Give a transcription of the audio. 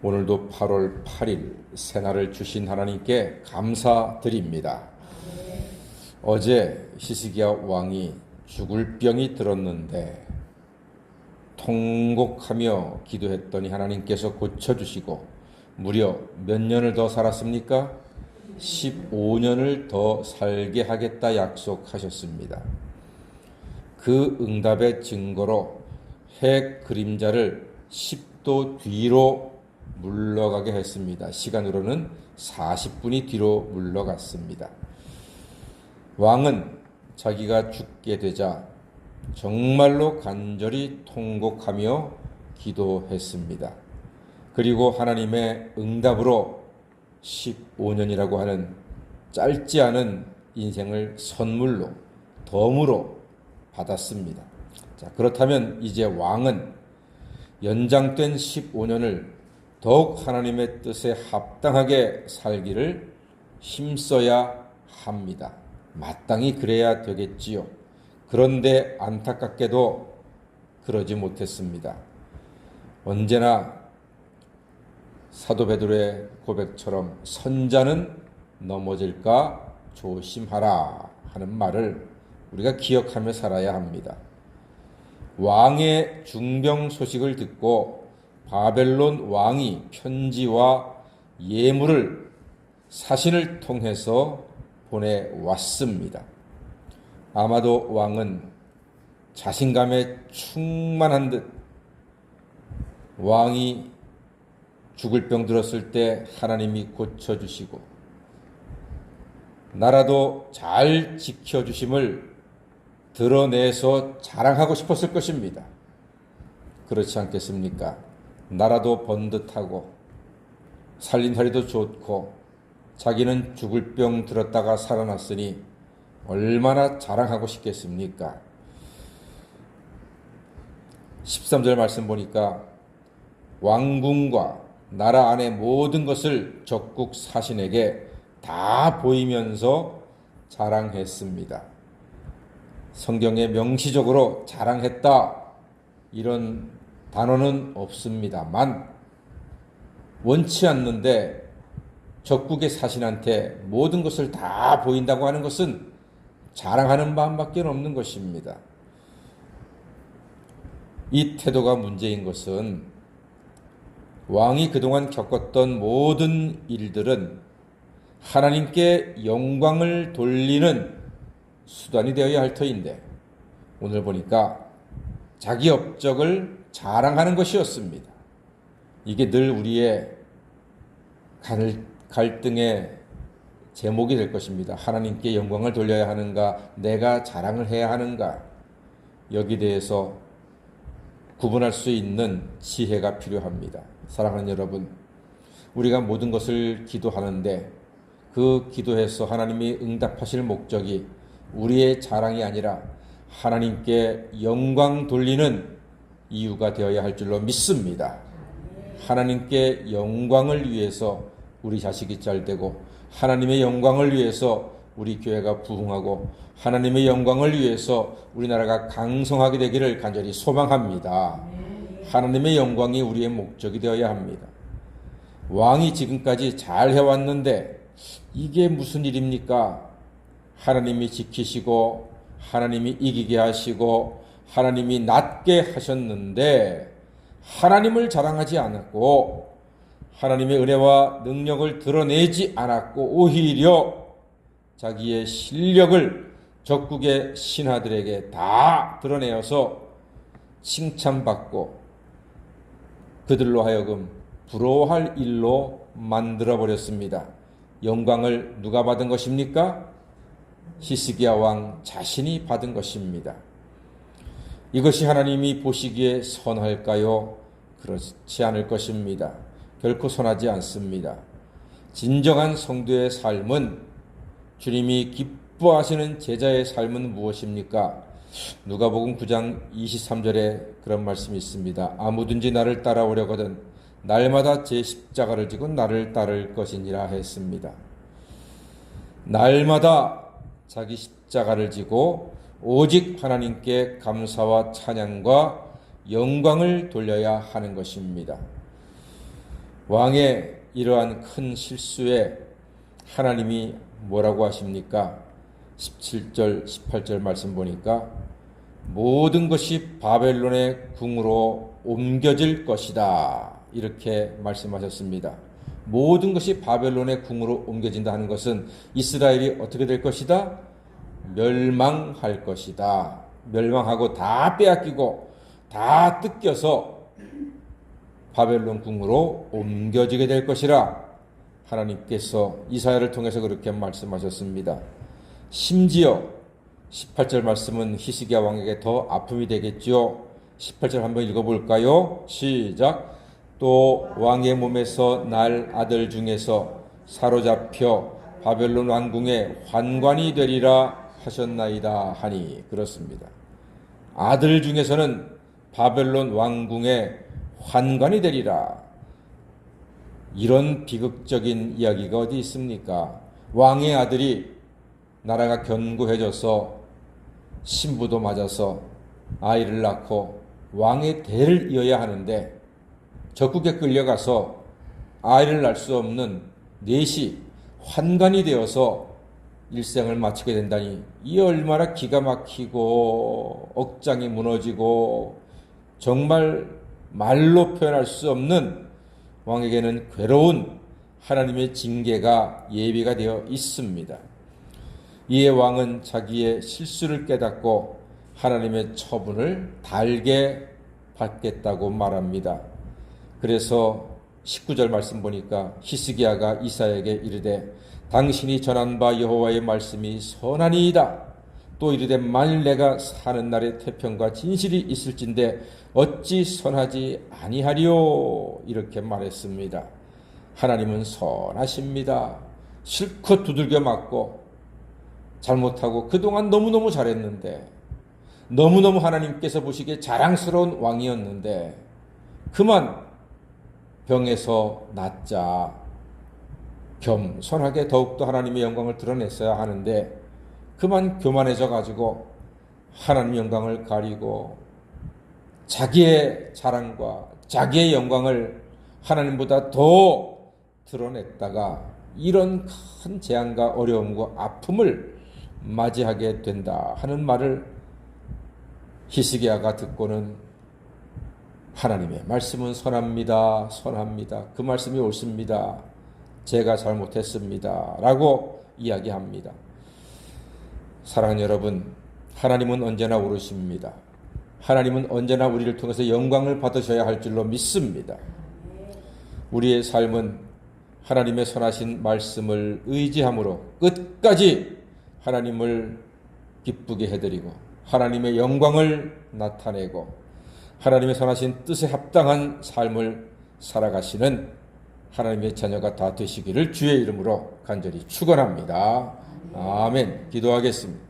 오늘도 8월 8일 새날을 주신 하나님께 감사드립니다. 어제 히스기야 왕이 죽을 병이 들었는데 통곡하며 기도했더니 하나님께서 고쳐주시고 무려 몇 년을 더 살았습니까? 15년을 더 살게 하겠다 약속하셨습니다. 그 응답의 증거로 해 그림자를 10도 뒤로 물러가게 했습니다. 시간으로는 40분이 뒤로 물러갔습니다. 왕은 자기가 죽게 되자 정말로 간절히 통곡하며 기도했습니다. 그리고 하나님의 응답으로 15년이라고 하는 짧지 않은 인생을 선물로, 덤으로 받았습니다. 자, 그렇다면 이제 왕은 연장된 15년을 더욱 하나님의 뜻에 합당하게 살기를 힘써야 합니다. 마땅히 그래야 되겠지요. 그런데 안타깝게도 그러지 못했습니다. 언제나 사도 베드로의 고백처럼 선자는 넘어질까 조심하라 하는 말을 우리가 기억하며 살아야 합니다. 왕의 중병 소식을 듣고 바벨론 왕이 편지와 예물을 사신을 통해서 보내왔습니다. 아마도 왕은 자신감에 충만한 듯 왕이 죽을 병 들었을 때 하나님이 고쳐주시고 나라도 잘 지켜주심을 드러내서 자랑하고 싶었을 것입니다. 그렇지 않겠습니까? 나라도 번듯하고 살림살이도 좋고 자기는 죽을 병 들었다가 살아났으니 얼마나 자랑하고 싶겠습니까? 13절 말씀 보니까 왕궁과 나라 안의 모든 것을 적국 사신에게 다 보이면서 자랑했습니다. 성경에 명시적으로 자랑했다 이런 단어는 없습니다만 원치 않는데 적국의 사신한테 모든 것을 다 보인다고 하는 것은 자랑하는 마음밖에 없는 것입니다. 이 태도가 문제인 것은 왕이 그동안 겪었던 모든 일들은 하나님께 영광을 돌리는 수단이 되어야 할 터인데 오늘 보니까 자기 업적을 자랑하는 것이었습니다. 이게 늘 우리의 갈등의 제목이 될 것입니다. 하나님께 영광을 돌려야 하는가, 내가 자랑을 해야 하는가, 여기 대해서 구분할 수 있는 지혜가 필요합니다. 사랑하는 여러분, 우리가 모든 것을 기도하는데 그 기도에서 하나님이 응답하실 목적이 우리의 자랑이 아니라 하나님께 영광 돌리는 이유가 되어야 할 줄로 믿습니다. 하나님께 영광을 위해서 우리 자식이 잘되고 하나님의 영광을 위해서 우리 교회가 부흥하고 하나님의 영광을 위해서 우리나라가 강성하게 되기를 간절히 소망합니다. 하나님의 영광이 우리의 목적이 되어야 합니다. 왕이 지금까지 잘 해왔는데 이게 무슨 일입니까? 하나님이 지키시고 하나님이 이기게 하시고 하나님이 낫게 하셨는데 하나님을 자랑하지 않았고 하나님의 은혜와 능력을 드러내지 않았고 오히려 자기의 실력을 적국의 신하들에게 다 드러내어서 칭찬받고 그들로 하여금 부러워할 일로 만들어버렸습니다. 영광을 누가 받은 것입니까? 히스기야 왕 자신이 받은 것입니다. 이것이 하나님이 보시기에 선할까요? 그렇지 않을 것입니다. 결코 선하지 않습니다. 진정한 성도의 삶은 주님이 기뻐하시는 제자의 삶은 무엇입니까? 누가복음 9장 23절에 그런 말씀이 있습니다. 아무든지 나를 따라오려거든 날마다 제 십자가를 지고 나를 따를 것이니라 했습니다. 날마다 자기 십자가를 지고 오직 하나님께 감사와 찬양과 영광을 돌려야 하는 것입니다. 왕의 이러한 큰 실수에 하나님이 뭐라고 하십니까? 17절, 18절 말씀 보니까 모든 것이 바벨론의 궁으로 옮겨질 것이다. 이렇게 말씀하셨습니다. 모든 것이 바벨론의 궁으로 옮겨진다 하는 것은 이스라엘이 어떻게 될 것이다? 멸망할 것이다. 멸망하고 다 빼앗기고 다 뜯겨서 바벨론 궁으로 옮겨지게 될 것이라 하나님께서 이사야를 통해서 그렇게 말씀하셨습니다. 심지어 18절 말씀은 히스기야 왕에게 더 아픔이 되겠지요. 18절 한번 읽어볼까요? 시작. 또 왕의 몸에서 날 아들 중에서 사로잡혀 바벨론 왕궁의 환관이 되리라 하셨나이다 하니 그렇습니다. 아들 중에서는 바벨론 왕궁의 환관이 되리라. 이런 비극적인 이야기가 어디 있습니까? 왕의 아들이 나라가 견고해져서 신부도 맞아서 아이를 낳고 왕의 대를 이어야 하는데 적국에 끌려가서 아이를 낳을 수 없는 넷이 환관이 되어서 일생을 마치게 된다니 이 얼마나 기가 막히고 억장이 무너지고 정말 말로 표현할 수 없는 왕에게는 괴로운 하나님의 징계가 예비가 되어 있습니다. 이에 왕은 자기의 실수를 깨닫고 하나님의 처분을 달게 받겠다고 말합니다. 그래서 19절 말씀 보니까 히스기야가 이사야에게 이르되 당신이 전한 바 여호와의 말씀이 선하니이다. 또 이르되 만일 내가 사는 날에 태평과 진실이 있을진데 어찌 선하지 아니하리요. 이렇게 말했습니다. 하나님은 선하십니다. 실컷 두들겨 맞고 잘못하고 그동안 너무너무 잘했는데 너무너무 하나님께서 보시기에 자랑스러운 왕이었는데 그만 병에서 낫자 겸손하게 더욱더 하나님의 영광을 드러냈어야 하는데 그만 교만해져 가지고 하나님의 영광을 가리고 자기의 자랑과 자기의 영광을 하나님보다 더 드러냈다가 이런 큰 재앙과 어려움과 아픔을 맞이하게 된다 하는 말을 히스기야가 듣고는 하나님의 말씀은 선합니다. 선합니다. 그 말씀이 옳습니다. 제가 잘못했습니다. 라고 이야기합니다. 사랑하는 여러분, 하나님은 언제나 옳으십니다. 하나님은 언제나 우리를 통해서 영광을 받으셔야 할 줄로 믿습니다. 우리의 삶은 하나님의 선하신 말씀을 의지함으로 끝까지 하나님을 기쁘게 해드리고 하나님의 영광을 나타내고 하나님의 선하신 뜻에 합당한 삶을 살아가시는 하나님의 자녀가 다 되시기를 주의 이름으로 간절히 축원합니다. 아멘. 기도하겠습니다.